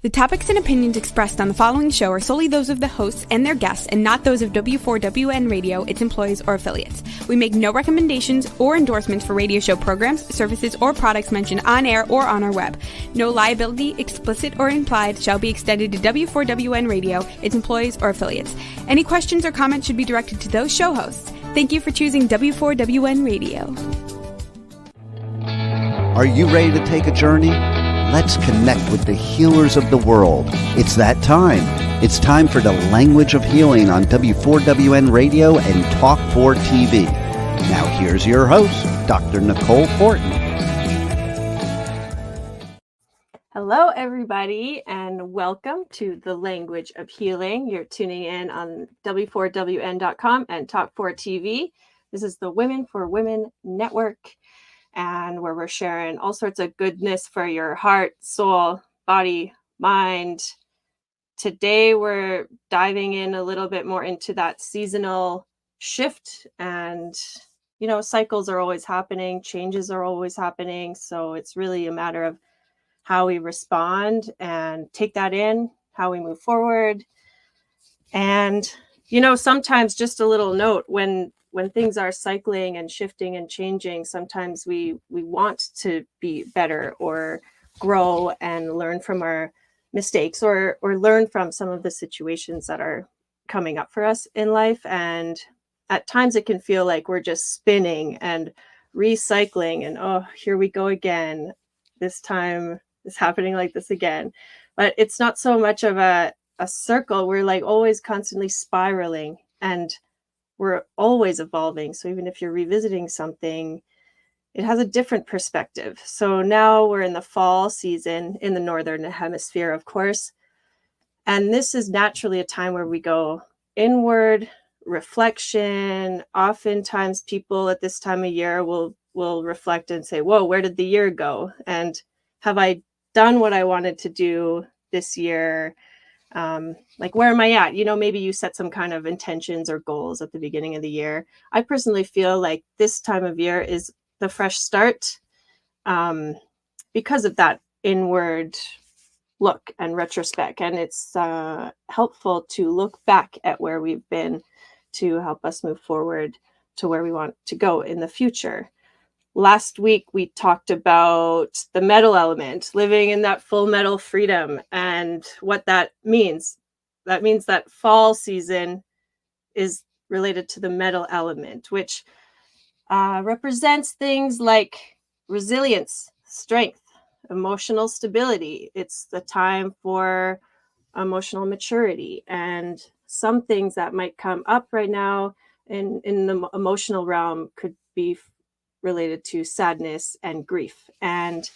The topics and opinions expressed on the following show are solely those of the hosts and their guests and not those of W4WN Radio, its employees, or affiliates. We make no recommendations or endorsements for radio show programs, services, or products mentioned on air or on our web. No liability, explicit or implied, shall be extended to W4WN Radio, its employees, or affiliates. Any questions or comments should be directed to those show hosts. Thank you for choosing W4WN Radio. Are you ready to take a journey? Let's connect with the healers of the world. It's that time. It's time for the Language of Healing on W4WN Radio and Talk 4 TV. Now here's your host, Dr. Nicole Fortin. Hello, everybody, and welcome to the Language of Healing. You're tuning in on W4WN.com and Talk 4 TV. This is the Women for Women Network, and where we're sharing all sorts of goodness for your heart, soul, body, mind. Today, we're diving in a little bit more into that seasonal shift. And, you know, cycles are always happening, changes are always happening. So it's really a matter of how we respond and take that in, how we move forward. And, you know, sometimes just a little note, when things are cycling and shifting and changing, sometimes we want to be better or grow and learn from our mistakes or learn from some of the situations that are coming up for us in life. And at times it can feel like we're just spinning and recycling and, oh, here we go again. This time it's happening like this again. But it's not so much of a circle. We're like always constantly spiraling, and we're always evolving. So even if you're revisiting something, it has a different perspective. So now we're in the fall season in the Northern Hemisphere, of course. And this is naturally a time where we go inward, reflection. Oftentimes people at this time of year will reflect and say, whoa, where did the year go? And have I done what I wanted to do this year? Like, where am I at? You know, maybe you set some kind of intentions or goals at the beginning of the year. I personally feel like this time of year is the fresh start because of that inward look and retrospect. And it's helpful to look back at where we've been to help us move forward to where we want to go in the future. Last week, we talked about the metal element, living in that full metal freedom, and what that means. That means that fall season is related to the metal element, which represents things like resilience, strength, emotional stability. It's the time for emotional maturity, and some things that might come up right now in the emotional realm could be related to sadness and grief. And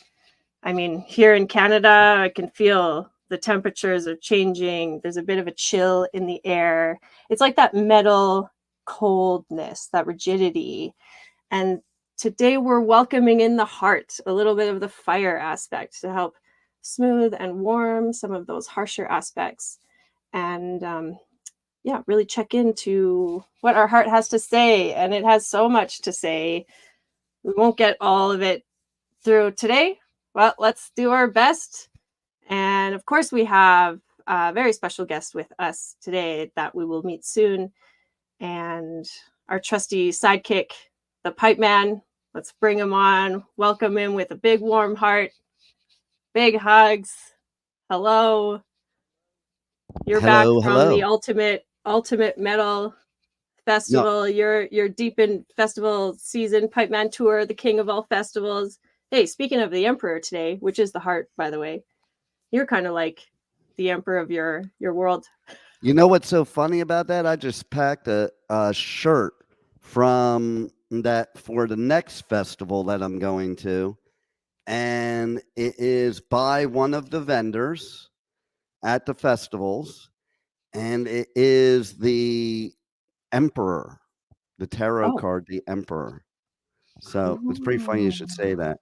I mean, here in Canada, I can feel the temperatures are changing. There's a bit of a chill in the air. It's like that metal coldness, that rigidity. And today we're welcoming in the heart, a little bit of the fire aspect to help smooth and warm some of those harsher aspects. And really check into what our heart has to say. And it has so much to say. We won't get all of it through today. Well, let's do our best. And of course, we have a very special guest with us today that we will meet soon. And our trusty sidekick, the pipe man. Let's bring him on. Welcome him with a big warm heart. Big hugs. Hello. You're back from the ultimate metal festival. No. You're deep in festival season, Pipe Man Tour, the king of all festivals. Hey, speaking of the emperor today, which is the heart, by the way, you're kind of like the emperor of your world. You know what's so funny about that? I just packed a shirt from that for the next festival that I'm going to, and it is by one of the vendors at the festivals, and it is the Emperor, the tarot card, the Emperor. So it's pretty funny you should say that.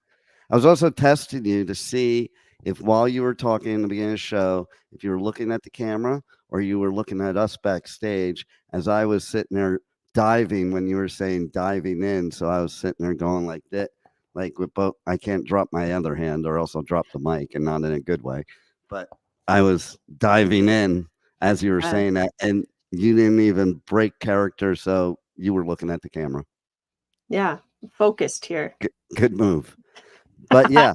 I was also testing you to see if while you were talking in the beginning of the show, if you were looking at the camera or you were looking at us backstage as I was sitting there diving when you were saying diving in. So I was sitting there going like that, like with both. I can't drop my other hand or else I'll drop the mic, and not in a good way. But I was diving in as you were saying that, and you didn't even break character, so you were looking at the camera. Yeah, focused here. Good move. But yeah,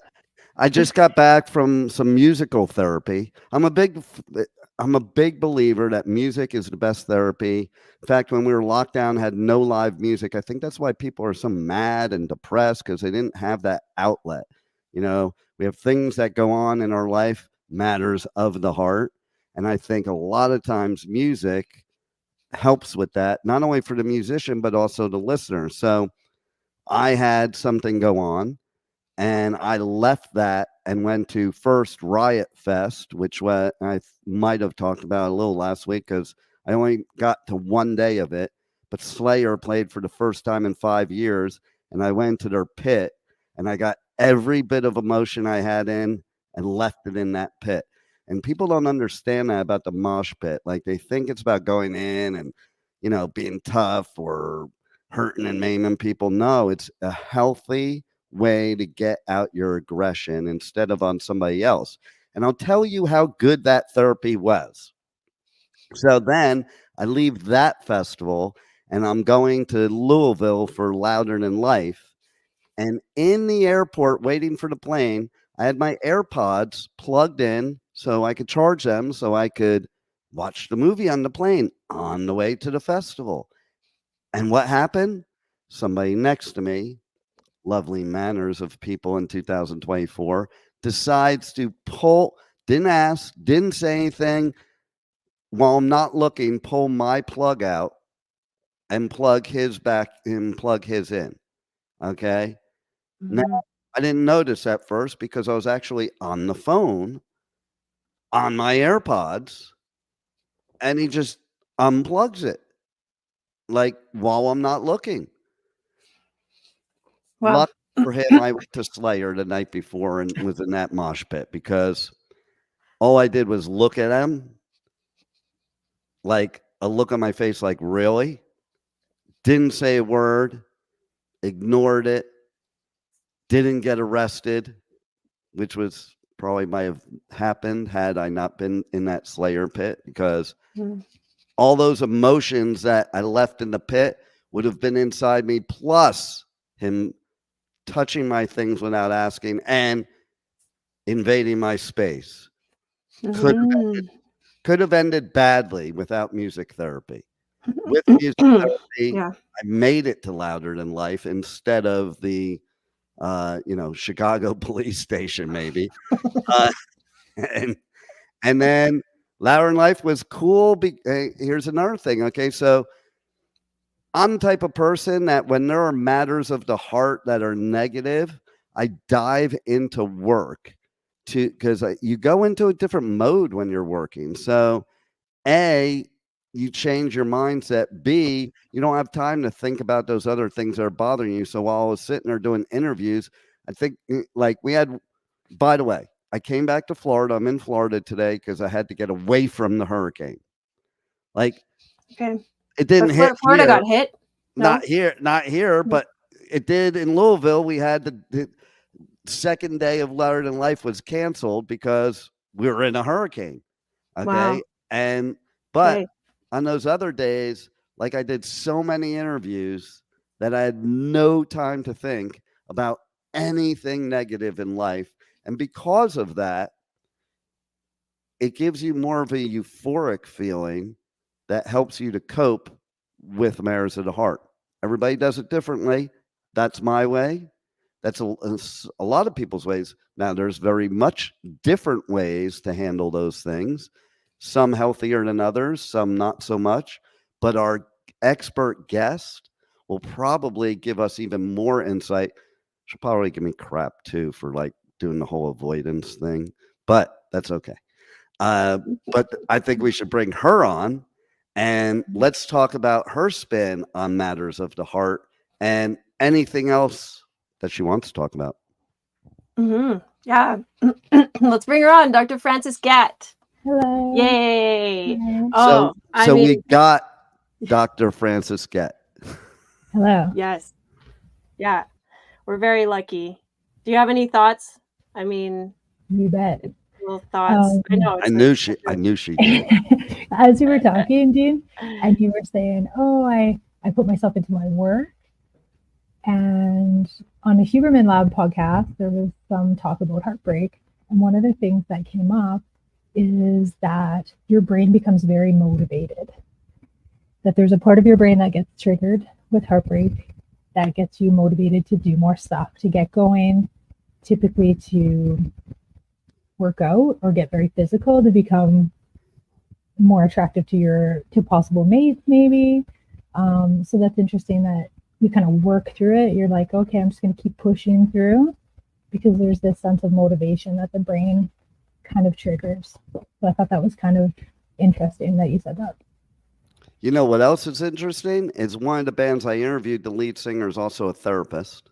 I just got back from some musical therapy. I'm a big believer that music is the best therapy. In fact, when we were locked down, had no live music. I think that's why people are so mad and depressed, because they didn't have that outlet. You know, we have things that go on in our life, matters of the heart. And I think a lot of times music helps with that, not only for the musician, but also the listener. So I had something go on, and I left that and went to first Riot Fest, which I might have talked about a little last week because I only got to one day of it. But Slayer played for the first time in 5 years, and I went to their pit, and I got every bit of emotion I had in and left it in that pit. And people don't understand that about the mosh pit. Like, they think it's about going in and, being tough or hurting and maiming people. No, it's a healthy way to get out your aggression instead of on somebody else. And I'll tell you how good that therapy was. So then I leave that festival and I'm going to Louisville for Louder Than Life. And in the airport, waiting for the plane, I had my AirPods plugged in so I could charge them so I could watch the movie on the plane on the way to the festival. And what happened? Somebody next to me, lovely manners of people in 2024, decides to didn't ask, didn't say anything, while I'm not looking, pull my plug out and plug his back and plug his in. Okay. Now, I didn't notice at first because I was actually on the phone on my AirPods, and he just unplugs it like while I'm not looking. Wow. Luck for him, I went to Slayer the night before and was in that mosh pit because all I did was look at him, like a look on my face, like, really? Didn't say a word, ignored it, didn't get arrested, which was probably might have happened had I not been in that Slayer pit, because all those emotions that I left in the pit would have been inside me, plus him touching my things without asking and invading my space. Could have ended badly without music therapy. With music therapy, Yeah. I made it to Louder Than Life instead of the Chicago police station, maybe. And then Louder Than Life was cool. Here's another thing. Okay, so I'm the type of person that when there are matters of the heart that are negative, I dive into work because you go into a different mode when you're working. So A, you change your mindset. B, you don't have time to think about those other things that are bothering you. So while I was sitting there doing interviews, I think by the way, I came back to Florida. I'm in Florida today because I had to get away from the hurricane. Like, okay. It didn't hit Florida here. got hit. No? Not here, but it did in Louisville. We had the second day of Louder Than Life was canceled because we were in a hurricane. Okay. Wow. But on those other days, like, I did so many interviews that I had no time to think about anything negative in life. And because of that, it gives you more of a euphoric feeling that helps you to cope with matters of the heart. Everybody does it differently. That's my way. That's a lot of people's ways. Now, there's very much different ways to handle those things, some healthier than others, some not so much. But our expert guest will probably give us even more insight. She'll probably give me crap too for like doing the whole avoidance thing, but that's okay. But I think we should bring her on and let's talk about her spin on matters of the heart and anything else that she wants to talk about. Yeah. Let's bring her on, Dr. Frances Gatt. Hello. Yay. So we got Dr. Frances Gatt. Hello. Yes. Yeah. We're very lucky. Do you have any thoughts? I mean, you bet. little thoughts. I know. I knew she did. As you were talking, Dean, and you were saying, "Oh, I put myself into my work," and on the Huberman Lab podcast, there was some talk about heartbreak, and one of the things that came up is that your brain becomes very motivated. That there's a part of your brain that gets triggered with heartbreak that gets you motivated to do more stuff, to get going, typically to work out or get very physical, to become more attractive to possible mates, maybe. So that's interesting that you kind of work through it. You're like, okay, I'm just going to keep pushing through because there's this sense of motivation that the brain kind of triggers. So I thought that was kind of interesting that you said that. You know what else is interesting? Is one of the bands I interviewed, the lead singer is also a therapist.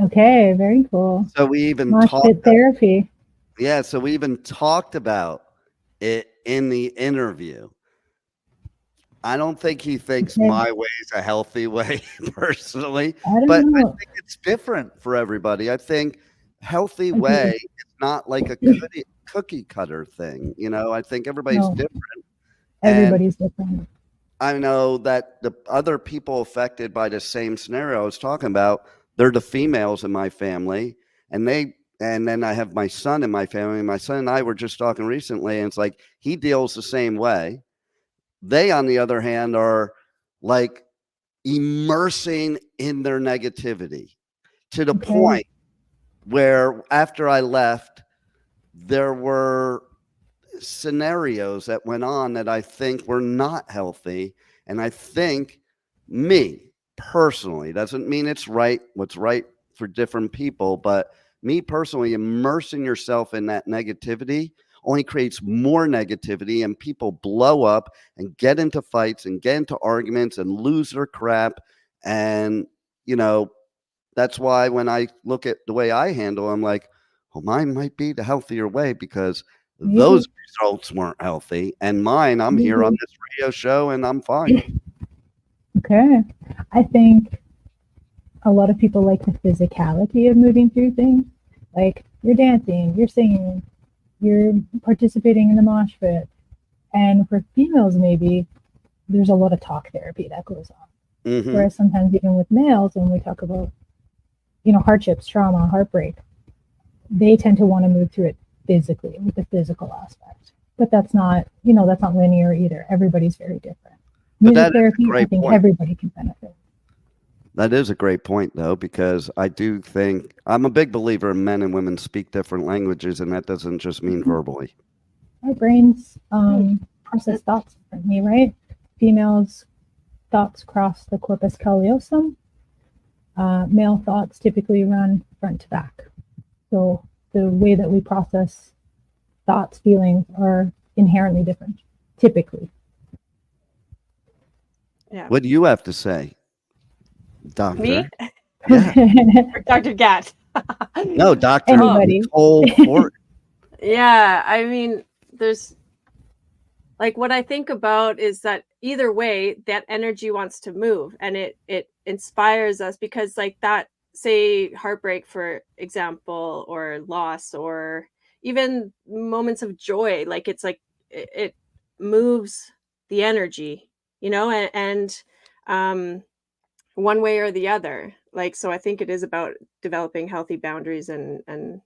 Okay, very cool. So we even talked therapy. Yeah, so we even talked about it in the interview. I don't think he thinks my way is a healthy way, personally. I think it's different for everybody. I think healthy way is not like a cookie cutter thing. You know, I think everybody's different. Everybody's different. I know that the other people affected by the same scenario I was talking about, they're the females in my family, and then I have my son in my family. My son and I were just talking recently, and it's like he deals the same way. They, on the other hand, are like immersing in their negativity to the point where after I left, there were scenarios that went on that I think were not healthy. And I think me personally, doesn't mean it's right, what's right for different people, but me personally, immersing yourself in that negativity only creates more negativity, and people blow up and get into fights and get into arguments and lose their crap. And, you know, that's why when I look at the way I handle, I'm like, well, mine might be the healthier way because those results weren't healthy. And mine, I'm here on this radio show and I'm fine. Okay. I think a lot of people like the physicality of moving through things. Like you're dancing, you're singing, you're participating in the mosh pit. And for females, maybe there's a lot of talk therapy that goes on. Mm-hmm. Whereas sometimes even with males, when we talk about, you know, hardships, trauma, heartbreak, they tend to want to move through it physically with the physical aspect. But that's not, you know, that's not linear either. Everybody's very different. Music therapy, I think everybody can benefit. That is a great point, though, because I do think I'm a big believer in men and women speak different languages, and that doesn't just mean verbally. Our brains process thoughts differently, right? Females' thoughts cross the corpus callosum. Male thoughts typically run front to back. So the way that we process thoughts, feelings are inherently different, typically. Yeah. What do you have to say, Doctor? Me? Yeah. Or Dr. Gatt? No, Dr. Nicole Fort. Yeah, I mean, there's like what I think about is that either way, that energy wants to move, and it inspires us because like that, say heartbreak, for example, or loss, or even moments of joy, like it's like it moves the energy, you know, and one way or the other. Like, so I think it is about developing healthy boundaries and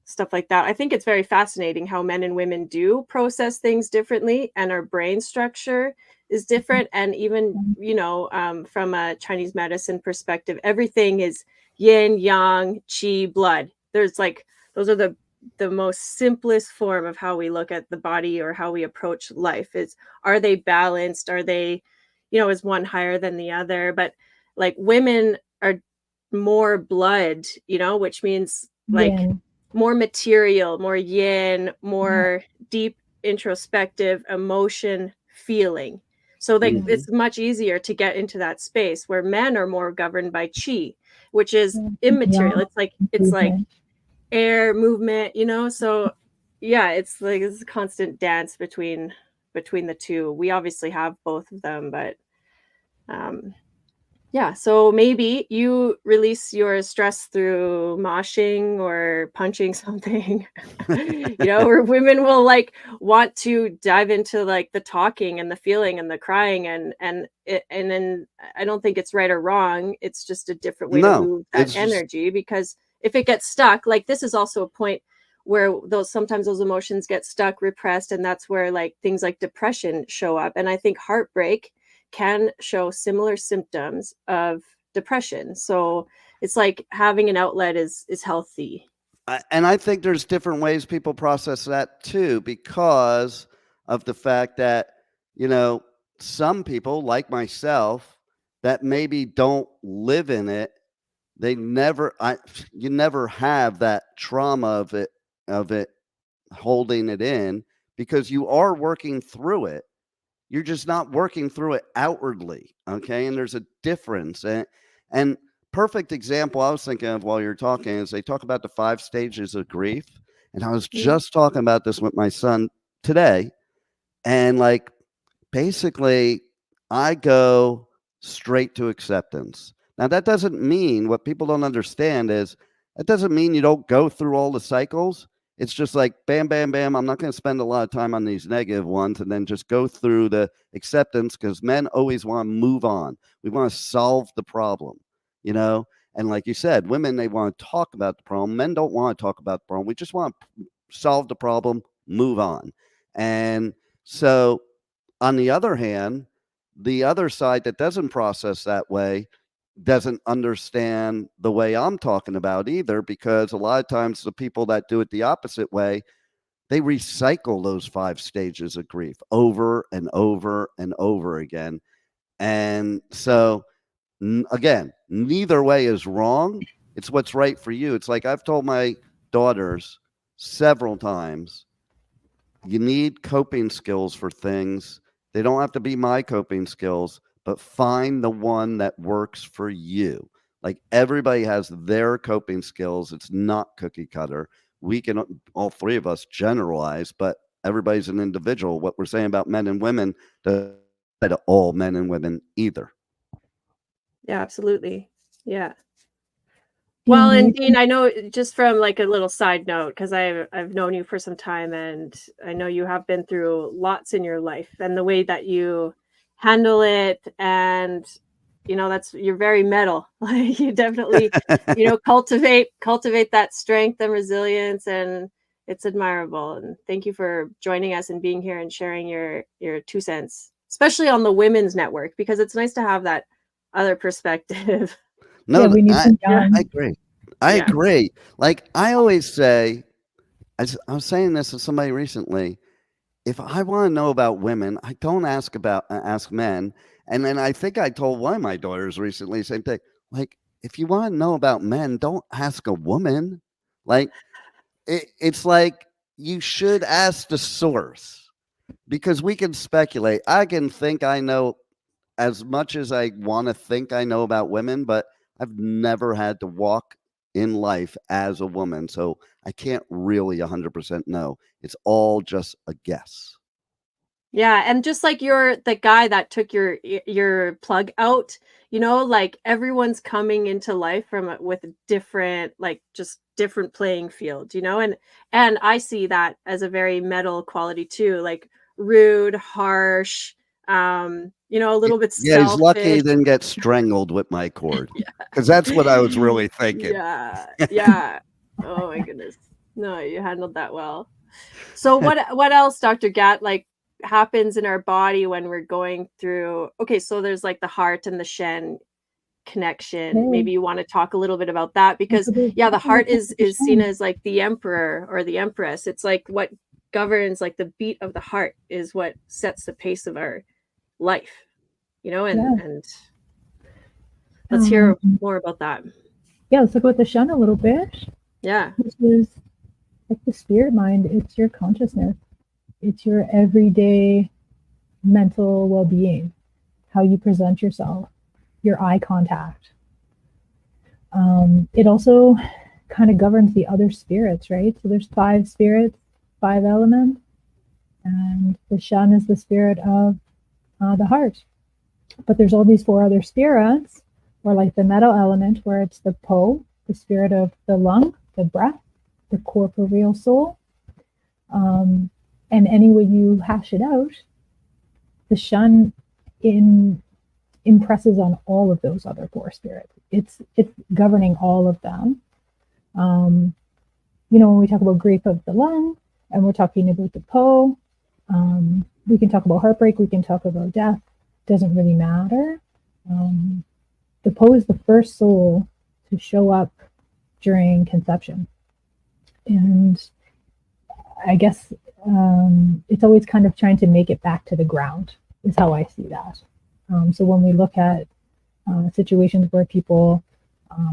stuff like that. I think it's very fascinating how men and women do process things differently, and our brain structure is different. And even, you know, from a Chinese medicine perspective, everything is yin, yang, qi, blood. There's like, those are the most simplest form of how we look at the body or how we approach life. Is, are they balanced? Are they, you know, is one higher than the other? But like women are more blood, you know, which means like more material, more yin, more deep introspective emotion feeling. So like it's much easier to get into that space, where men are more governed by qi, which is immaterial. It's like air movement, you know. So yeah, it's like it's a constant dance between the two. We obviously have both of them, but Yeah, so maybe you release your stress through moshing or punching something, or women will like want to dive into like the talking and the feeling and the crying and then I don't think it's right or wrong. It's just a different way to No, move that it's just energy because if it gets stuck, like this is also a point where sometimes those emotions get stuck, repressed, and that's where like things like depression show up. And I think heartbreak can show similar symptoms of depression. So it's like having an outlet is healthy. and I think there's different ways people process that too, because of the fact that, you know, some people like myself that maybe don't live in it, they never, you never have that trauma of it holding it in because you are working through it. You're just not working through it outwardly. Okay. And there's a difference. And perfect example I was thinking of while you're talking is they talk about the 5 stages of grief. And I was Mhm. just talking about this with my son today. And like, basically, I go straight to acceptance. Now, that doesn't mean what people don't understand is that doesn't mean you don't go through all the cycles. It's just like bam, bam, bam. I'm not going to spend a lot of time on these negative ones and then just go through the acceptance because men always want to move on. We want to solve the problem, you know? And like you said, women, they want to talk about the problem. Men don't want to talk about the problem. We just want to solve the problem, move on. And so on the other hand, the other side that doesn't process that way doesn't understand the way I'm talking about either, because a lot of times the people that do it the opposite way, they recycle those 5 stages of grief over and over and over again. And so, again, neither way is wrong. It's what's right for you. It's like I've told my daughters several times, you need coping skills for things. They don't have to be my coping skills, but find the one that works for you. Like everybody has their coping skills. It's not cookie cutter. We can, all 3 of us, generalize, but everybody's an individual. What we're saying about men and women doesn't apply to all men and women either. Yeah, absolutely. Yeah. Do you Well, and need Dean, I know just from like a little side note, because I've known you for some time, and I know you have been through lots in your life, and the way that you handle it, and that's you're very metal. Like you definitely, cultivate that strength and resilience, and it's admirable. And thank you for joining us and being here and sharing your 2 cents, especially on the women's network, because it's nice to have that other perspective. yeah, No, we need some Yeah. I young. agree. I Yeah. agree. Like I always say, I was saying this to somebody recently. If I want to know about women, I don't ask men. And then I think I told one of my daughters recently, same thing. Like, if you want to know about men, don't ask a woman. Like, it's like you should ask the source because we can speculate. I can think I know as much as I want to think I know about women, but I've never had to walk in life as a woman. So I can't really 100% know. It's all just a guess. Yeah, and just like you're the guy that took your plug out, like everyone's coming into life with a different, like just different playing field, and I see that as a very metal quality too, like rude, harsh, a little bit Yeah, he's lucky he selfish. didn't get strangled with my cord, because that's what I was really thinking. Yeah, yeah. Oh my goodness. No, you handled that well. So what else, Dr. Gatt, like happens in our body when we're going through okay, so there's like the heart and the Shen connection. Okay, Maybe you want to talk a little bit about that because yeah, the heart is seen as like the emperor or the empress. It's like what governs like the beat of the heart is what sets the pace of our life, yeah. and let's hear more about that. Yeah, let's talk about the Shen a little bit, Yeah. which is like the spirit mind. It's your consciousness. It's your everyday mental well-being, how you present yourself, your eye contact. It also kind of governs the other spirits, right? So there's 5 spirits, 5 elements, and the Shen is the spirit of the heart. But there's all these 4 other spirits or like the metal element, where it's the Po, the spirit of the lung, the breath, the corporeal soul. And any way you hash it out, the Shen impresses on all of those other four spirits. It's governing all of them. When we talk about grief of the lung, and we're talking about the Po, we can talk about heartbreak, we can talk about death. Doesn't really matter. The Po is the first soul to show up during conception, and I guess it's always kind of trying to make it back to the ground, is how I see that. So when we look at situations where people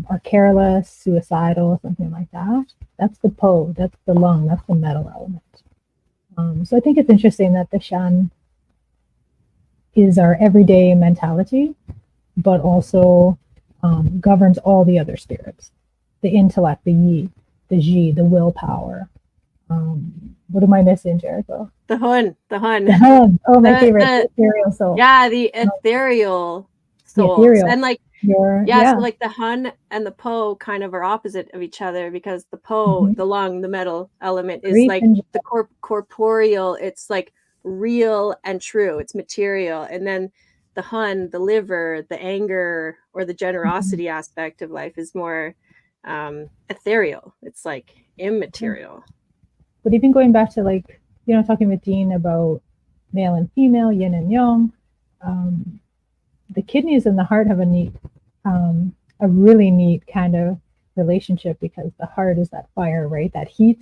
are careless, suicidal, something like that, that's the Po, that's the lung, that's the metal element. So I think it's interesting that the Shen is our everyday mentality, but also governs all the other spirits, the intellect, the Yi, the Ji, the willpower. What am I missing, Jericho? The Hun. The Hun. Oh, my favorite. The ethereal soul. Yeah, the ethereal souls. Ethereal. And like, yeah, so like the Hun and the Po kind of are opposite of each other, because the Po, the lung, the metal element, is Great like the corporeal. It's like real and true. It's material. And then the Hun, the liver, the anger, or the generosity aspect of life is more ethereal. It's like immaterial. But even going back to like, talking with Dean about male and female, yin and yang, the kidneys and the heart have a really neat kind of relationship, because the heart is that fire, right? That heat.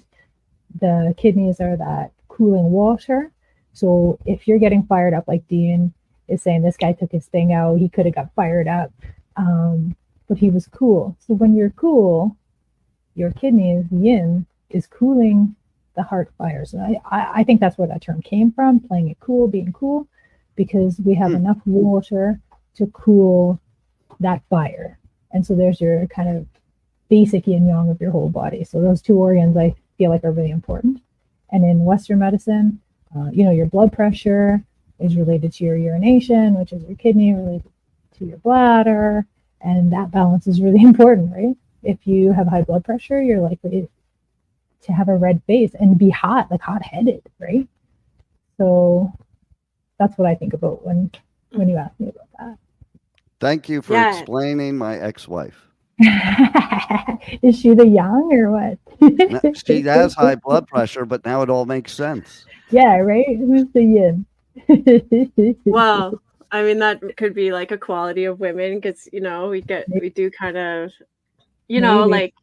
The kidneys are that cooling water. So if you're getting fired up, like Dean is saying, this guy took his thing out, he could have got fired up, but he was cool. So when you're cool, your kidneys, yin, is cooling the heart fires. And I think that's where that term came from, playing it cool, being cool, because we have enough water to cool that fire. And so there's your kind of basic yin yang of your whole body. So those two organs, I feel like, are really important. And in Western medicine, your blood pressure is related to your urination, which is your kidney, related to your bladder. And that balance is really important, right? If you have high blood pressure, you're likely to have a red face and be hot, like hot-headed, right? So that's what I think about when you ask me about that. Thank you for explaining my ex-wife. Is she the yang or what? No, she has high blood pressure, but now it all makes sense. Yeah, right? Who's the yin? Well, I mean, that could be like a quality of women, because, we do kind of, like,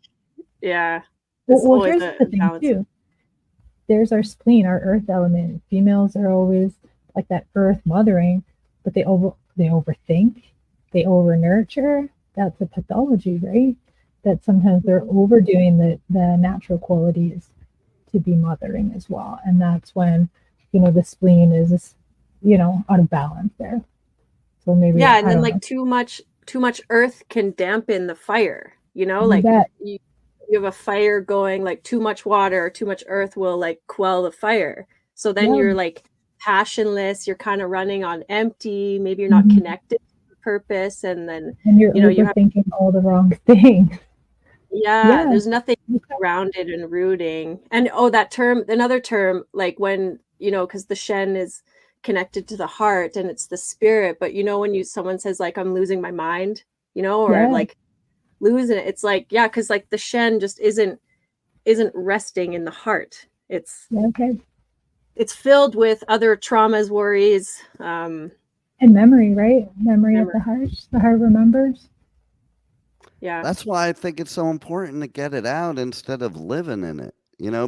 yeah. Well, here's the thing too. There's our spleen, our earth element. Females are always like that earth mothering, but they overthink, they over nurture. That's a pathology, right? That sometimes they're overdoing the natural qualities to be mothering as well. And that's when, the spleen is, out of balance there. So maybe and then like too much earth can dampen the fire, like you have a fire going, like too much water or too much earth will like quell the fire. So then you're like passionless, you're kind of running on empty, maybe you're not connected to purpose, and then you're thinking all the wrong things. There's nothing grounded and rooting. And another term, like when, because the Shen is connected to the heart and it's the spirit, but when someone says like, I'm losing my mind, or like losing it, it's like, because like the Shen just isn't resting in the heart. It's it's filled with other traumas, worries, and memory, right? Memory of the heart. The heart remembers. Yeah, that's why I think it's so important to get it out instead of living in it,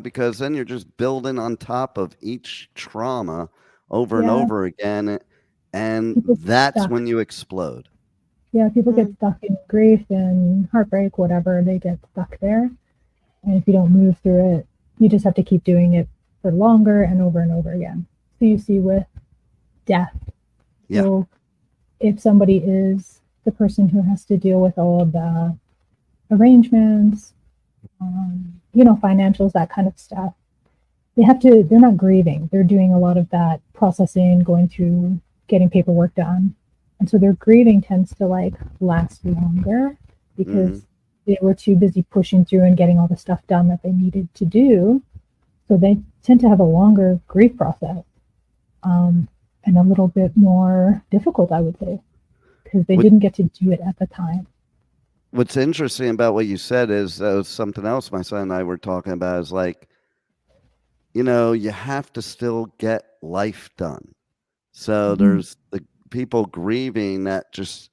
because then you're just building on top of each trauma over and over again, and that's when you explode. Yeah, people get stuck in grief and heartbreak, whatever. They get stuck there. And if you don't move through it, you just have to keep doing it for longer and over again. So you see with death. Yeah. So if somebody is the person who has to deal with all of the arrangements, financials, that kind of stuff, they're not grieving. They're doing a lot of that processing, going through, getting paperwork done. And so their grieving tends to like last longer because they were too busy pushing through and getting all the stuff done that they needed to do. So they tend to have a longer grief process, and a little bit more difficult, I would say, because they didn't get to do it at the time. What's interesting about what you said is something else my son and I were talking about is like, you know, you have to still get life done. So there's the people grieving that just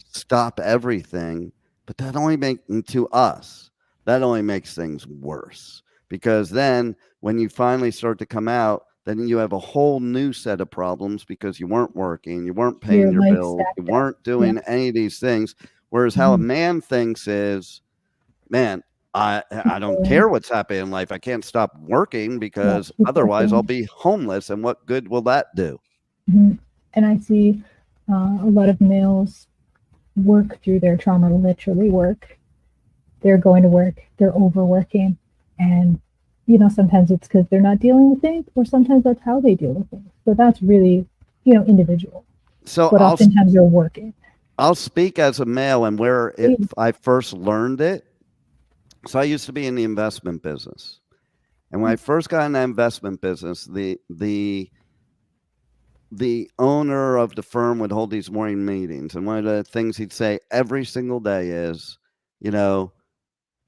stop everything, but that only to us, that only makes things worse, because then when you finally start to come out, then you have a whole new set of problems because you weren't working, you weren't paying your bills, you weren't doing any of these things. Whereas how a man thinks is, man, I don't care what's happening in life. I can't stop working because otherwise I'll be homeless. And what good will that do? And I see a lot of males work through their trauma, literally work. They're going to work, they're overworking. And, you know, sometimes it's because they're not dealing with things, or sometimes that's how they deal with things. So that's really, you know, individual. So but oftentimes they're working. I'll speak as a male and where I first learned it. So I used to be in the investment business. And when I first got in the investment business, the owner of the firm would hold these morning meetings. And one of the things he'd say every single day is, you know,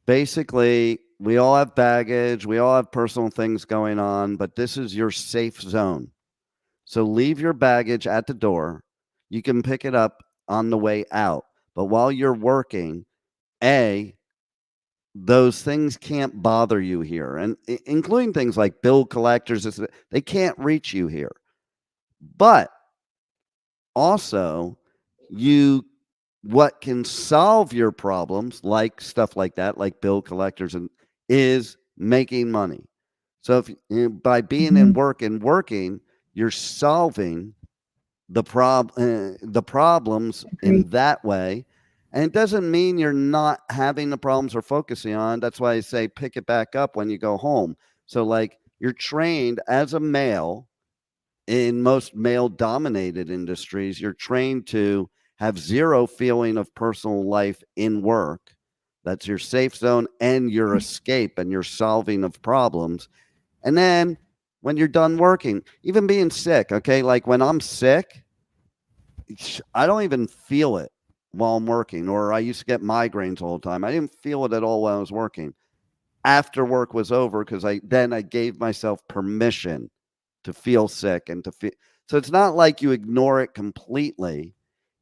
basically, we all have baggage, we all have personal things going on, but this is your safe zone. So leave your baggage at the door. You can pick it up on the way out. But while you're working, those things can't bother you here, and including things like bill collectors, they can't reach you here. But also, what can solve your problems, like stuff like that, like bill collectors, is making money. So if by being in work and working, you're solving the problems in that way. And it doesn't mean you're not having the problems or focusing on. That's why I say pick it back up when you go home. So like you're trained as a male in most male dominated industries, you're trained to have zero feeling of personal life in work. That's your safe zone and your escape and your solving of problems. And then when you're done working, even being sick, okay, like when I'm sick, I don't even feel it while I'm working, or I used to get migraines all the time. I didn't feel it at all when I was working. After work was over, because I gave myself permission to feel sick and to feel. So it's not like you ignore it completely.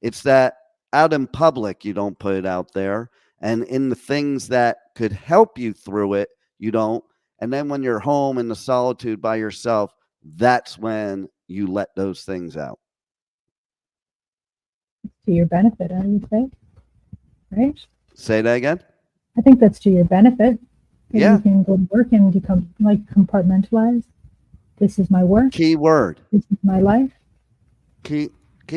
It's that out in public, you don't put it out there. And in the things that could help you through it, you don't. And then when you're home in the solitude by yourself, that's when you let those things out. To your benefit, I would say. Right? Say that again? I think that's to your benefit. Yeah. You can go to work and become like compartmentalize. This is my work. Key word. This is my life. Key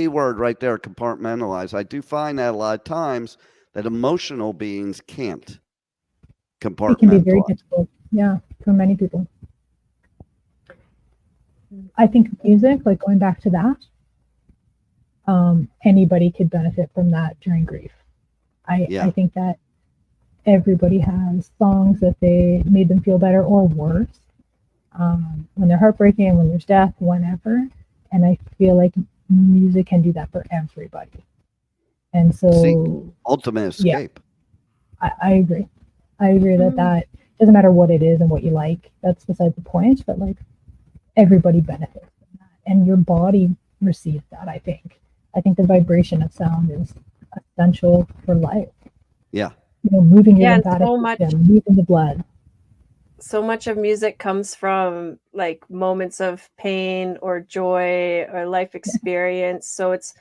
word right there, compartmentalize. I do find that a lot of times that emotional beings can't compartmentalize. It can be very difficult, yeah, for many people. I think music, like going back to that, anybody could benefit from that during grief. I think that everybody has songs that they made them feel better or worse when they're heartbreaking, when there's death, whenever. And I feel like music can do that for everybody. And so ultimate escape. I agree. I agree that doesn't matter what it is and what you like. That's beside the point. But like everybody benefits from that, and your body receives that. I think the vibration of sound is essential for life. Yeah. You know, moving your lymphatic system, moving the blood. So much of music comes from like moments of pain or joy or life experience. So it's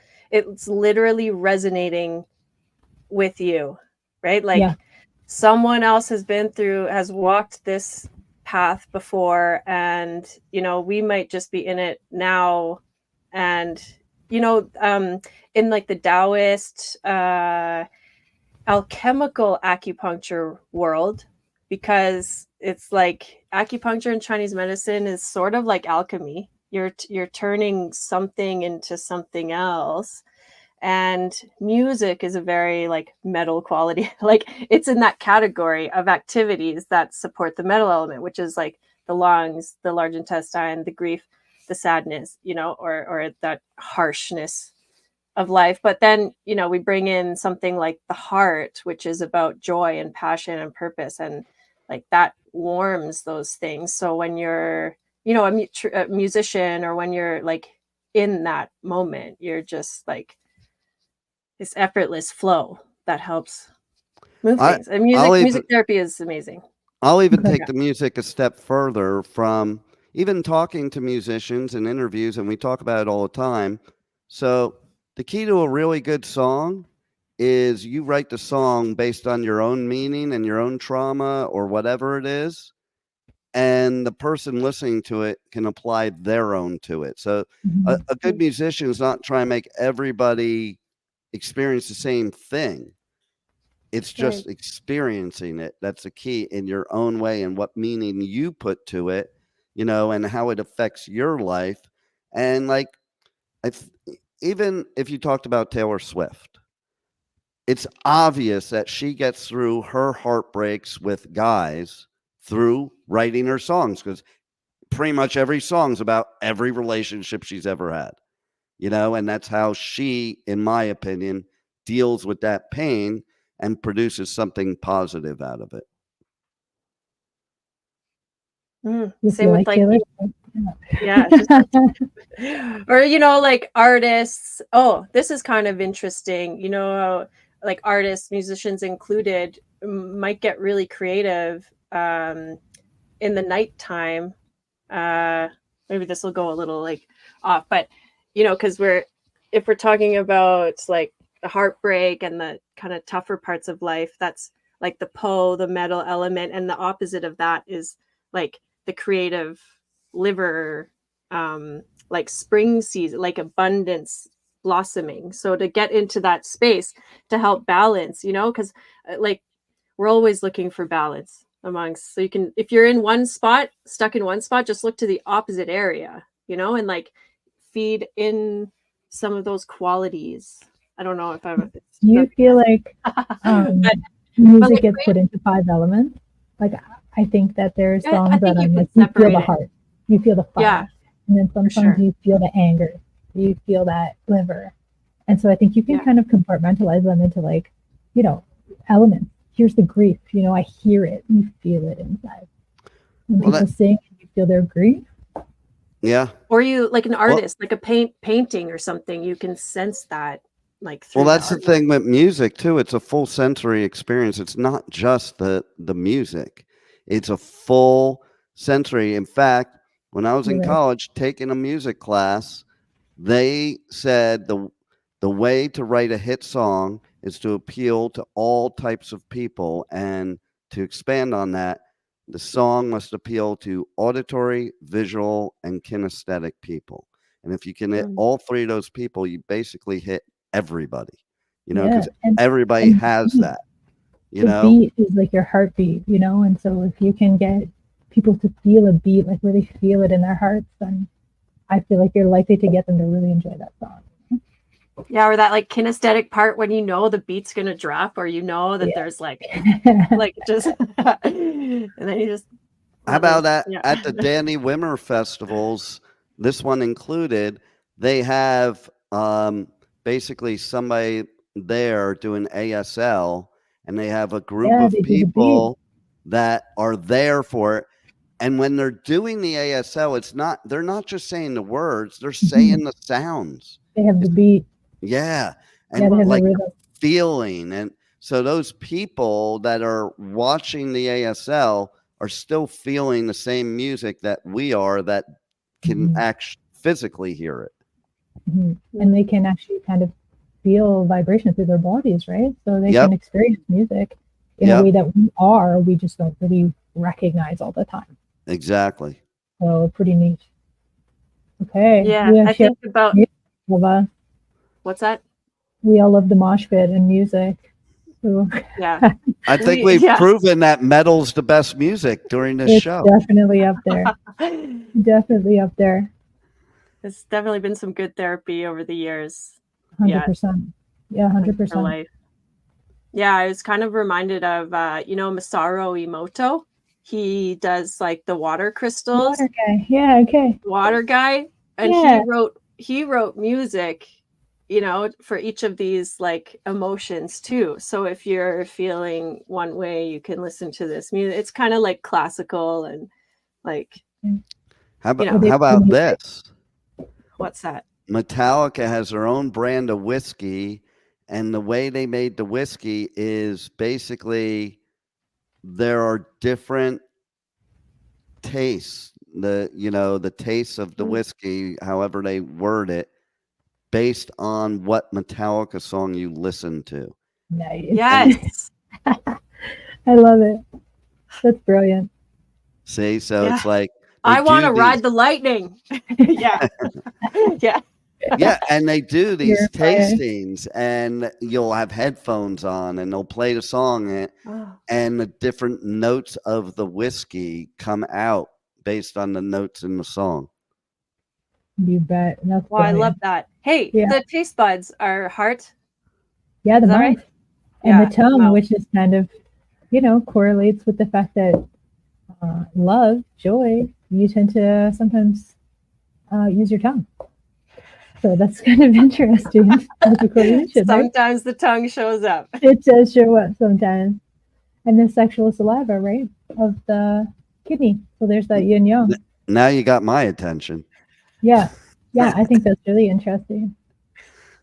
literally resonating with you, right? Like someone else has walked this path before, and you know, we might just be in it now. And you know, in like the Taoist alchemical acupuncture world, because it's like acupuncture and Chinese medicine is sort of like alchemy. You're turning something into something else. And music is a very like metal quality, like it's in that category of activities that support the metal element, which is like the lungs, the large intestine, the grief, the sadness, you know, or that harshness of life. But then, you know, we bring in something like the heart, which is about joy and passion and purpose, and like that warms those things. So when you're, you know, a musician, or when you're like in that moment, you're just like this effortless flow that helps move I, things. And I'll even, music therapy is amazing. I'll even Okay. take the music a step further from even talking to musicians in interviews, and we talk about it all the time. So the key to a really good song is you write the song based on your own meaning and your own trauma or whatever it is, and the person listening to it can apply their own to it. So a good musician is not trying to make everybody experience the same thing. It's just experiencing it. That's the key in your own way, and what meaning you put to it, you know, and how it affects your life. And like, even if you talked about Taylor Swift, it's obvious that she gets through her heartbreaks with guys through writing her songs, because pretty much every song's about every relationship she's ever had, you know, and that's how she, in my opinion, deals with that pain and produces something positive out of it. Same with like, yeah, or, you know, like artists. Oh, this is kind of interesting. You know, like artists, musicians included, might get really creative in the nighttime. Maybe this will go a little like off, but you know, because if we're talking about like the heartbreak and the kind of tougher parts of life, that's like the metal element, and the opposite of that is like the creative liver, like spring season, like abundance, blossoming. So to get into that space to help balance, you know, because like we're always looking for balance amongst, so you can, if you're in one spot, stuck in one spot, just look to the opposite area, you know, and like feed in some of those qualities. I don't know if I'm. You feel like music gets put into 5 elements. Like I think that there's songs that are like, you feel the heart, you feel the fire, and then some songs you feel the anger, you feel that liver, and so I think you can kind of compartmentalize them into like, you know, elements. Here's the grief, you know, I hear it, you feel it inside. When people sing, you feel their grief. Yeah. Or you, like an artist, like a painting or something, you can sense that. Like, well, that's the thing with music too. It's a full sensory experience. It's not just the music. It's a full sensory. In fact, when I was in college taking a music class, they said the way to write a hit song is to appeal to all types of people. And to expand on that, the song must appeal to auditory, visual, and kinesthetic people. And if you can hit all 3 of those people, you basically hit everybody, you know, because everybody has that, you know. The beat is like your heartbeat, you know, and so if you can get people to feel a beat, like really feel it in their hearts, then I feel like you're likely to get them to really enjoy that song. Yeah, or that like kinesthetic part when you know the beat's gonna drop, or you know that there's like just and then you just. How about that at the Danny Wimmer festivals, this one included, they have basically somebody there doing ASL, and they have a group of people that are there for it. And when they're doing the ASL, they're not just saying the words, they're saying the sounds. They have the beat. Yeah. And like feeling. And so those people that are watching the ASL are still feeling the same music that we are, that can actually physically hear it. And they can actually kind of feel vibration through their bodies, right? So they can experience music in a way that we just don't really recognize all the time. Exactly. So pretty neat. Okay. Yeah, I think about what's that? We all love the mosh pit and music. So yeah. I think we've proven that metal's the best music during this show. Definitely up there. Definitely up there. There's definitely been some good therapy over the years. 100%. Yeah, for 100%. life. Yeah, I was kind of reminded of Masaru Emoto. He does like the water crystals. Water guy. Yeah, okay. Water guy. And Yeah. he wrote music, for each of these like emotions too. So if you're feeling one way, you can listen to this music. It's kind of like classical and like How about this? What's that? Metallica has their own brand of whiskey, and the way they made the whiskey is basically there are different tastes. The taste of the whiskey, however they word it, based on what Metallica song you listen to. Nice. Yes. I love it. That's brilliant. See, so it's like I want to ride the lightning. Yeah. Yeah. Yeah, and they do these You're fine. tastings, and you'll have headphones on, and they'll play the song, and the different notes of the whiskey come out based on the notes in the song. You bet. That's Well, I brilliant. love that. Hey, the taste buds are heart. Yeah, the Is that mouth. right? And Yeah, the tongue, mouth. which is kind of, correlates with the fact that love, joy, you tend to sometimes use your tongue. So that's kind of interesting. The correlation, Sometimes the tongue shows up. It does show up sometimes. And the sexual saliva, right, of the kidney. So there's that yin yang. Now you got my attention. Yeah. Yeah, I think that's really interesting.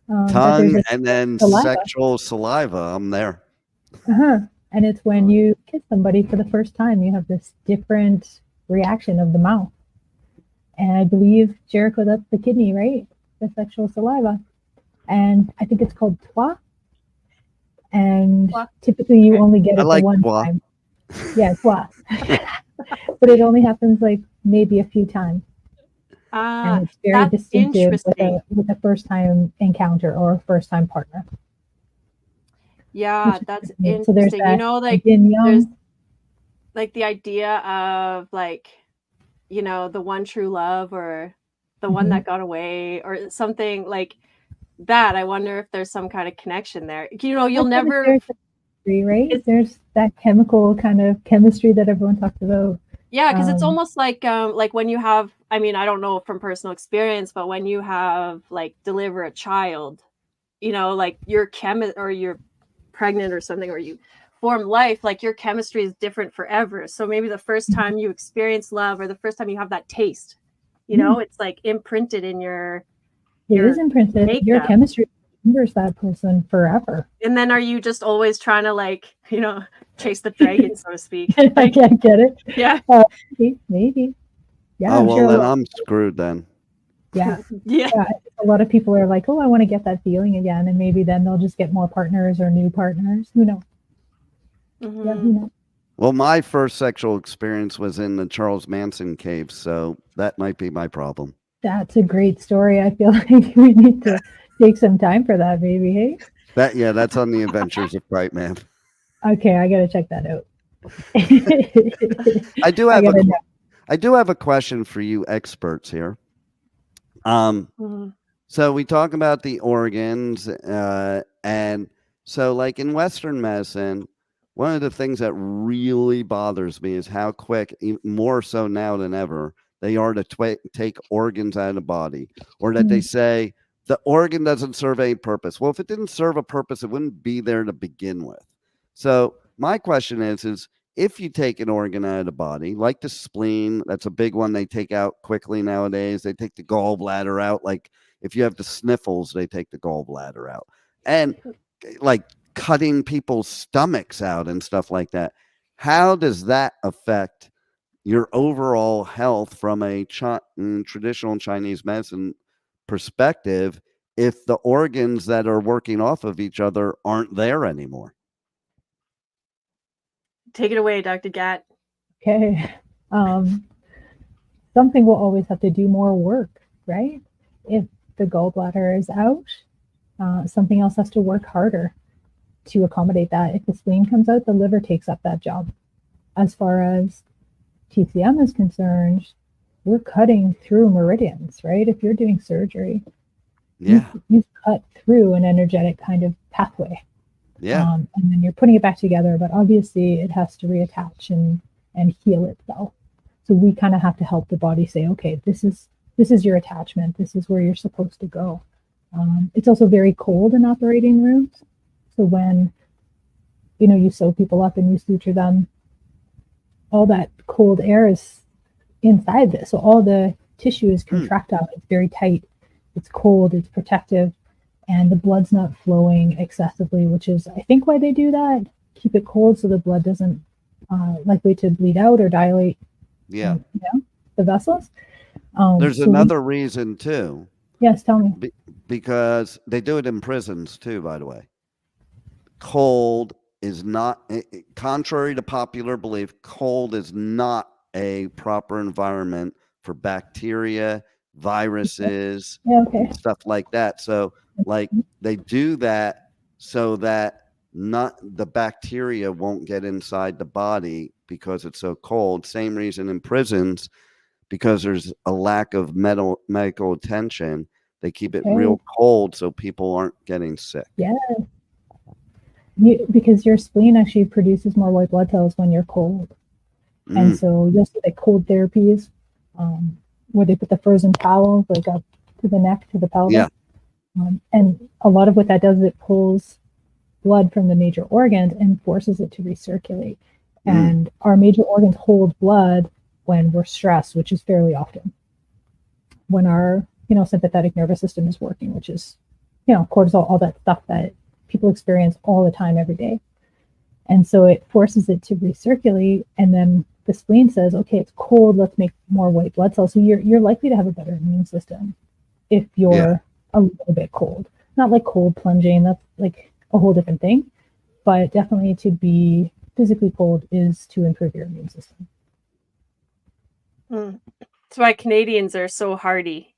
Tongue and then sexual saliva. I'm there. And it's when you kiss somebody for the first time, you have this different reaction of the mouth. And I believe, Jericho, that's the kidney, right? The sexual saliva. And I think it's called toi. And typically you only get it the one time. Yeah, toi. But it only happens like maybe a few times. And it's very distinctive with a first time encounter or a first time partner. Yeah, that's interesting. So there's that there's like the idea of like, the one true love or the one that got away or something like that. I wonder if there's some kind of connection there. You'll never, right? There's that chemical kind of chemistry that everyone talks about. Yeah, because it's almost like when you have, I don't know from personal experience, but when you have like deliver a child, like your or you're pregnant or something, or you form life, like your chemistry is different forever. So maybe the first time you experience love or the first time you have that taste, it's like imprinted in your It is imprinted. makeup. Your chemistry remembers that person forever. And then are you just always trying to like, chase the dragon, so to speak? I can't get it. Yeah. Maybe. Yeah. Oh, well, then I'm screwed then. Yeah. Yeah. A lot of people are like, oh, I want to get that feeling again. And maybe then they'll just get more partners or new partners. Who knows? Mm-hmm. Yeah, who knows? Well, my first sexual experience was in the Charles Manson cave, so that might be my problem. That's a great story. I feel like we need to take some time for that, maybe. Hey? That's on the Adventures of Bright Man. Okay, I gotta check that out. I do have a question for you experts here. So we talk about the organs, and so like in Western medicine, one of the things that really bothers me is how quick, more so now than ever, they are to take organs out of the body, or that they say the organ doesn't serve any purpose. Well, if it didn't serve a purpose, it wouldn't be there to begin with. So my question is if you take an organ out of the body, like the spleen, that's a big one they take out quickly nowadays. They take the gallbladder out. Like if you have the sniffles, they take the gallbladder out. And like cutting people's stomachs out and stuff like that. How does that affect your overall health from a traditional Chinese medicine perspective if the organs that are working off of each other aren't there anymore? Take it away, Dr. Gatt. Okay. Something will always have to do more work, right? If the gallbladder is out, something else has to work harder to accommodate that. If the spleen comes out, the liver takes up that job. As far as TCM is concerned, we're cutting through meridians, right? If you're doing surgery, Yeah. You've cut through an energetic kind of pathway. Yeah. And then you're putting it back together, but obviously it has to reattach and heal itself. So we kind of have to help the body say, okay, this is your attachment. This is where you're supposed to go. It's also very cold in operating rooms. So when, you sew people up and you suture them, all that cold air is inside this. So all the tissue is contractile. It's very tight. It's cold. It's protective. And the blood's not flowing excessively, which is, I think, why they do that. Keep it cold so the blood doesn't likely to bleed out or dilate. Yeah. The vessels. There's another reason too. Yes, tell me. Because they do it in prisons too, by the way. Cold is not, contrary to popular belief, cold is not a proper environment for bacteria, viruses, and stuff like that. So like they do that so that not the bacteria won't get inside the body because it's so cold. Same reason in prisons, because there's a lack of medical attention, they keep it real cold so people aren't getting sick. Yeah. Because your spleen actually produces more white blood cells when you're cold. And so you'll see the cold therapies where they put the frozen towels like up to the neck, to the pelvis. Yeah. And a lot of what that does is it pulls blood from the major organs and forces it to recirculate. And our major organs hold blood when we're stressed, which is fairly often. When our, sympathetic nervous system is working, which is, cortisol, all that stuff that people experience all the time, every day. And so it forces it to recirculate. And then the spleen says, okay, it's cold, let's make more white blood cells. So you're likely to have a better immune system if you're a little bit cold. Not like cold plunging, that's like a whole different thing. But definitely to be physically cold is to improve your immune system. That's why Canadians are so hardy.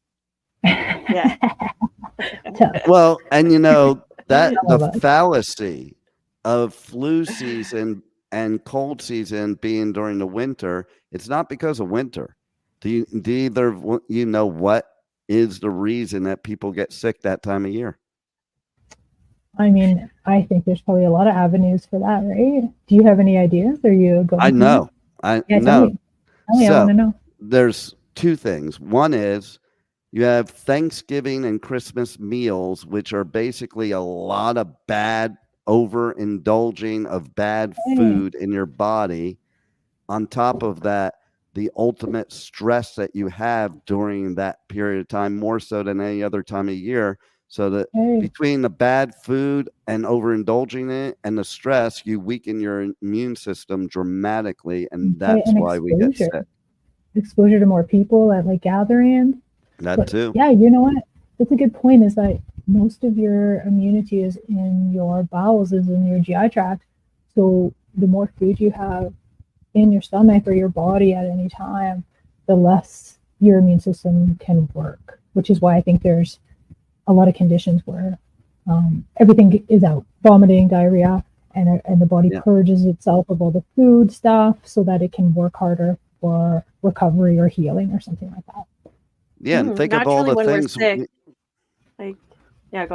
Yeah. Well, and that the fallacy of flu season and cold season being during the winter, it's not because of winter. Do you know what is the reason that people get sick that time of year? I mean, I think there's probably a lot of avenues for that, right? Do you have any ideas? Are you going? I know. Tell me, I want to know. There's two things. One is you have Thanksgiving and Christmas meals, which are basically a lot of bad overindulging of bad food in your body. On top of that, the ultimate stress that you have during that period of time, more so than any other time of year. So that between the bad food and overindulging it and the stress, you weaken your immune system dramatically. And that's why we get sick. Exposure to more people at like gatherings. That too. Yeah, you know what? That's a good point, is that most of your immunity is in your bowels, is in your GI tract. So the more food you have in your stomach or your body at any time, the less your immune system can work, which is why I think there's a lot of conditions where everything is out, vomiting, diarrhea, and the body purges itself of all the food stuff so that it can work harder for recovery or healing or something like that. Yeah, and think of all the things. Go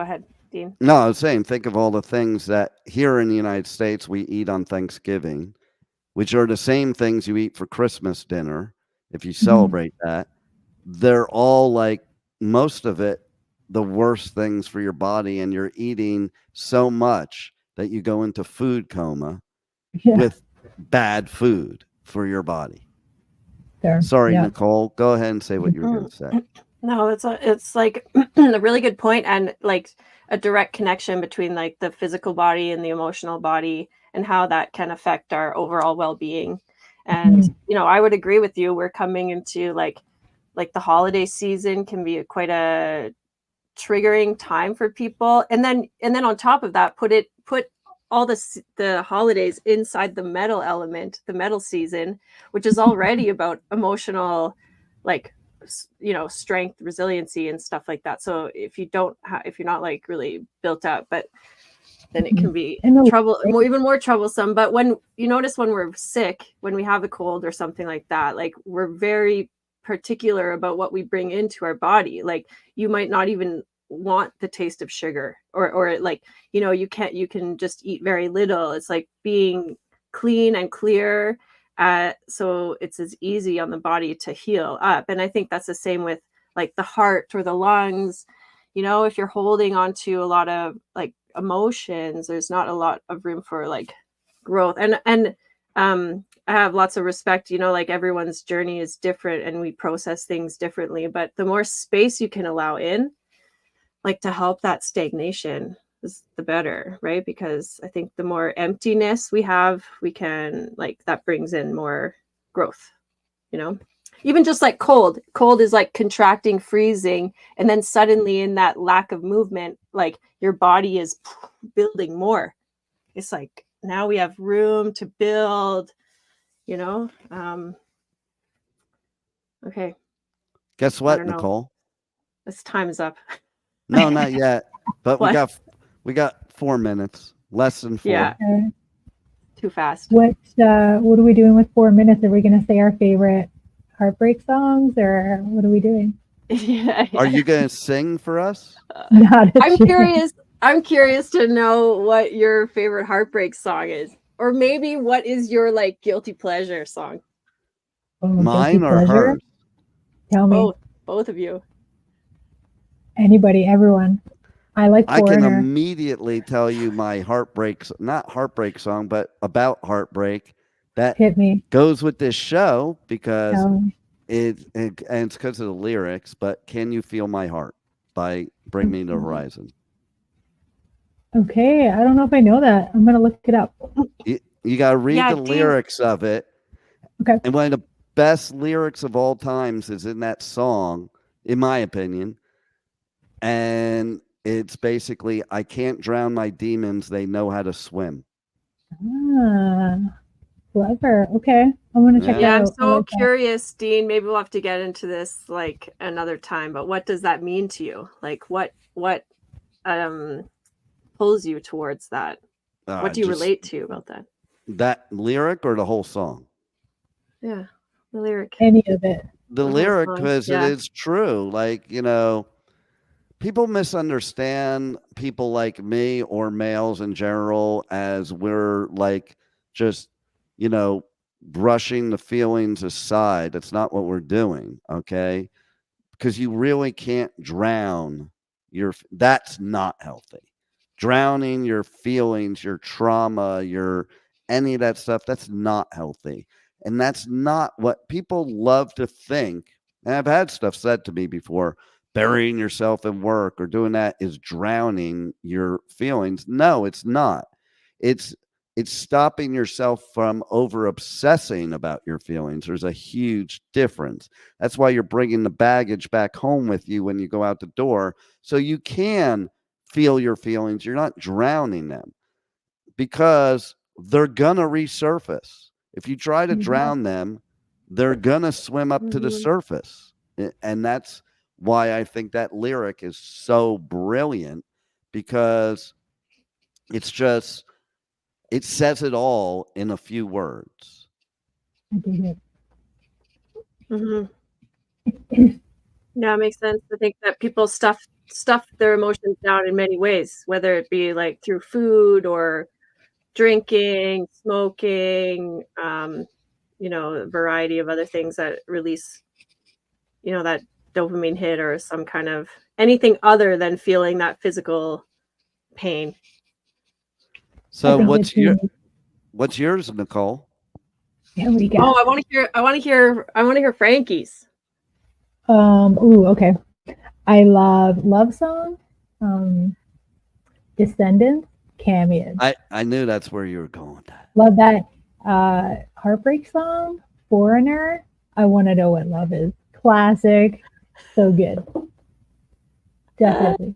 ahead, Dean. No, I was saying, think of all the things that here in the United States we eat on Thanksgiving, which are the same things you eat for Christmas dinner if you celebrate that. They're all, like, most of it, the worst things for your body, and you're eating so much that you go into food coma with bad food for your body. Sorry, Nicole, go ahead and say what you were going to say. No, it's like a really good point, and like a direct connection between like the physical body and the emotional body, and how that can affect our overall well-being. And I would agree with you. We're coming into like the holiday season can be quite a triggering time for people, and then on top of that, put all the holidays inside the metal element, the metal season, which is already about emotional, like, strength, resiliency, and stuff like that. So if you're not like really built up, but then it can be even more troublesome. But when you notice when we're sick, when we have a cold or something like that, like we're very particular about what we bring into our body. Like you might not even want the taste of sugar, or like, you can just eat very little. It's like being clean and clear, so it's as easy on the body to heal up. And I think that's the same with like the heart or the lungs. If you're holding on to a lot of like emotions, there's not a lot of room for like growth. And I have lots of respect, like everyone's journey is different and we process things differently, but the more space you can allow in, like to help that stagnation, is the better, right? Because I think the more emptiness we have, we can, like, that brings in more growth, even just like cold is like contracting, freezing, and then suddenly in that lack of movement, like your body is building more. It's like now we have room to build, okay, Guess what, Nicole? This time is up. No, not yet. But What? we got 4 minutes. Less than 4. Yeah. Too fast. What are we doing with 4 minutes? Are we going to say our favorite heartbreak songs, or what are we doing? Yeah. Are you going to sing for us? I'm curious to know what your favorite heartbreak song is, or maybe what is your like guilty pleasure song? Mine or hers? Tell me. Both of you. Anybody, everyone. I can immediately tell you my not heartbreak song, but about heartbreak that hit me. Goes with this show because it's because of the lyrics. But Can You Feel My Heart by Bring Me to the Horizon. Okay, I don't know if I know that. I'm gonna look it up. You gotta read the lyrics of it. Okay. And one of the best lyrics of all times is in that song, in my opinion. And it's basically, I can't drown my demons, they know how to swim. Clever. Okay, I'm going to check that out. I'm so curious, Dean. Maybe we'll have to get into this like another time, but what does that mean to you? Like what pulls you towards that? What do you relate to about that? That lyric or the whole song? Yeah, the lyric. Any of it. The lyric, because it is true. Like, people misunderstand people like me or males in general as we're like just, brushing the feelings aside. That's not what we're doing, okay? Because you really can't drown that's not healthy. Drowning your feelings, your trauma, any of that stuff, that's not healthy. And that's not what people love to think. And I've had stuff said to me before. Burying yourself in work or doing that is drowning your feelings. No, it's not. It's stopping yourself from over obsessing about your feelings. There's a huge difference. That's why you're bringing the baggage back home with you when you go out the door, so you can feel your feelings. You're not drowning them, because they're gonna resurface. If you try to drown them, they're gonna swim up to the surface. And that's why I think that lyric is so brilliant, because it says it all in a few words. No, it makes sense. I think that people stuff their emotions down in many ways, whether it be like through food or drinking, smoking, a variety of other things that release, that dopamine hit, or some kind of anything other than feeling that physical pain. So what's yours, Nicole? Yeah, what do you got? I want to hear Frankie's. Okay. I love song. Descendants, Cameos. I knew that's where you were going with that. Love that. Heartbreak song, Foreigner. I Want to Know What Love Is. Classic. So good. Definitely.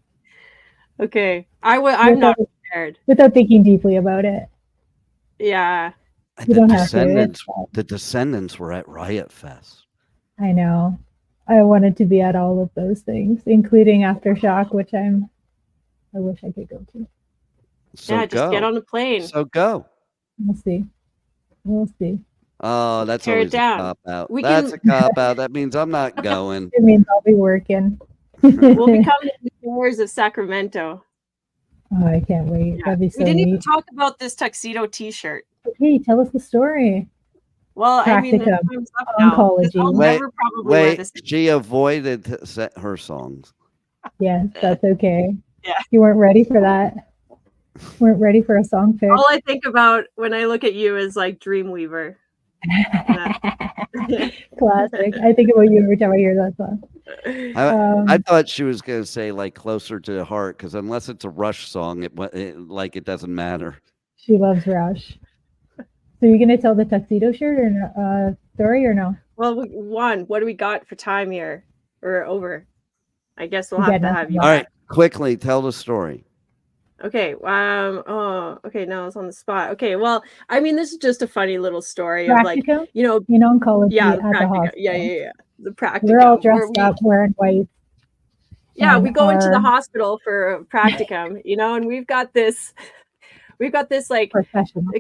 Okay. I'm not prepared. Without thinking deeply about it. Yeah. The Descendants were at Riot Fest. I know. I wanted to be at all of those things, including Aftershock, which I wish I could go to. So just get on the plane. So go. We'll see. Oh, that's always a cop out. That's a cop out. That means I'm not going. It means I'll be working. We'll become the mayors of Sacramento. Oh, I can't wait. Yeah. That'd be so We didn't even neat. talk about this tuxedo T-shirt. Okay, tell us the story. Well, I mean, Practicum, time's up now. 'Cause I'll oncology. never probably wear Wait, this. she avoided to set her songs. Yes, that's okay. Yeah. You weren't ready for that. Weren't ready for a song pick. All I think about when I look at you is like Dreamweaver. Classic. I think about you every time I hear that song. I thought she was going to say like Closer to the Heart, because unless it's a Rush song, it doesn't matter. She loves Rush. So you're gonna tell the tuxedo shirt or story or no? Well, what do we got for time here? Or over? I guess we'll You have got to have nothing. you. All right, quickly tell the story. Okay. Okay. Now it's on the spot. Okay. Well, I mean, this is just a funny little story of like, Practicum? you know, In oncology yeah, at the practicum. hospital. Yeah. The practicum. We're all where dressed up wearing white. Yeah, and we go into the our hospital for practicum, you know, and we've got this like professional. not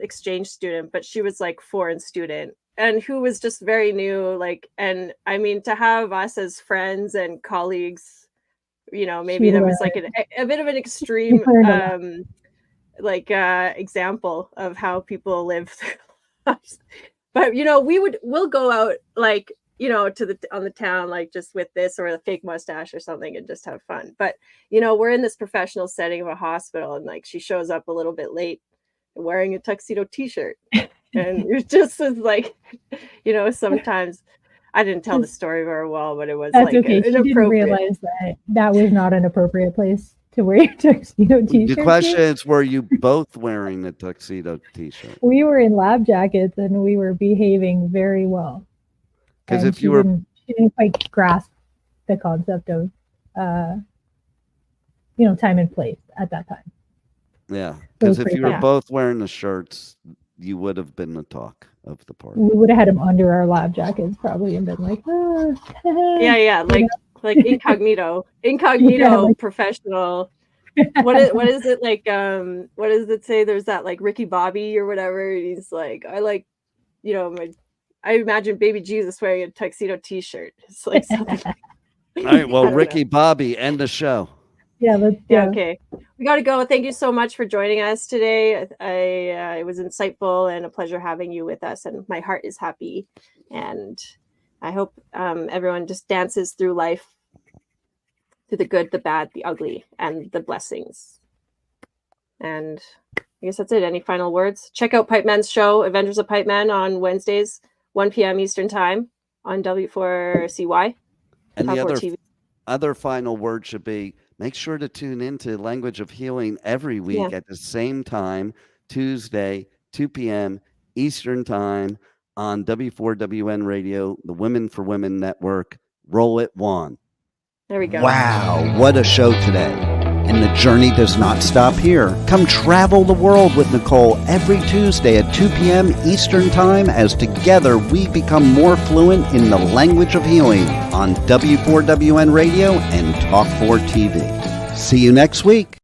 exchange student, but she was like foreign student and who was just very new, like, and I mean, to have us as friends and colleagues, you know, maybe there was like a bit of an extreme example of how people live their lives. But you know, we'll go out like, you know, on the town, like just with this or a fake mustache or something and just have fun. But you know, we're in this professional setting of a hospital and like she shows up a little bit late wearing a tuxedo T-shirt. And it just is like, you know, sometimes I didn't tell the story very well, but it was That's like okay. She didn't realize that was not an appropriate place to wear your tuxedo T-shirt. The question is, were you both wearing the tuxedo T-shirt? We were in lab jackets and we were behaving very well. Because And if you were, she didn't quite grasp the concept of, you know, time and place at that time. yeah, because if pretty you were fun. both wearing the shirts, you would have been the talk of the party. We would have had them under our lab jackets probably and been like, yeah, like incognito Yeah, like- professional. What is it like? What does it say? There's that like Ricky Bobby or whatever. And he's like, I like, you know, I imagine baby Jesus wearing a tuxedo T-shirt. It's like something. All right, well, I don't Ricky Bobby, end the show. Yeah, let's Yeah, okay. We got to go. Thank you so much for joining us today. It was insightful and a pleasure having you with us, and my heart is happy. And I hope everyone just dances through life, through the good, the bad, the ugly, and the blessings. And I guess that's it. Any final words? Check out Pipe Man's show, Avengers of Pipe Man, on Wednesdays, 1 p.m. Eastern Time on W4CY. And the Top 4 TV. other final word should be, make sure to tune into Language of Healing every week at the same time, Tuesday, 2 p.m. Eastern Time on W4WN Radio, the Women for Women Network. Roll it, Juan. There we go. Wow, what a show today. And the journey does not stop here. Come travel the world with Nicole every Tuesday at 2 p.m. Eastern Time as together we become more fluent in the language of healing on W4WN Radio and Talk 4 TV. See you next week.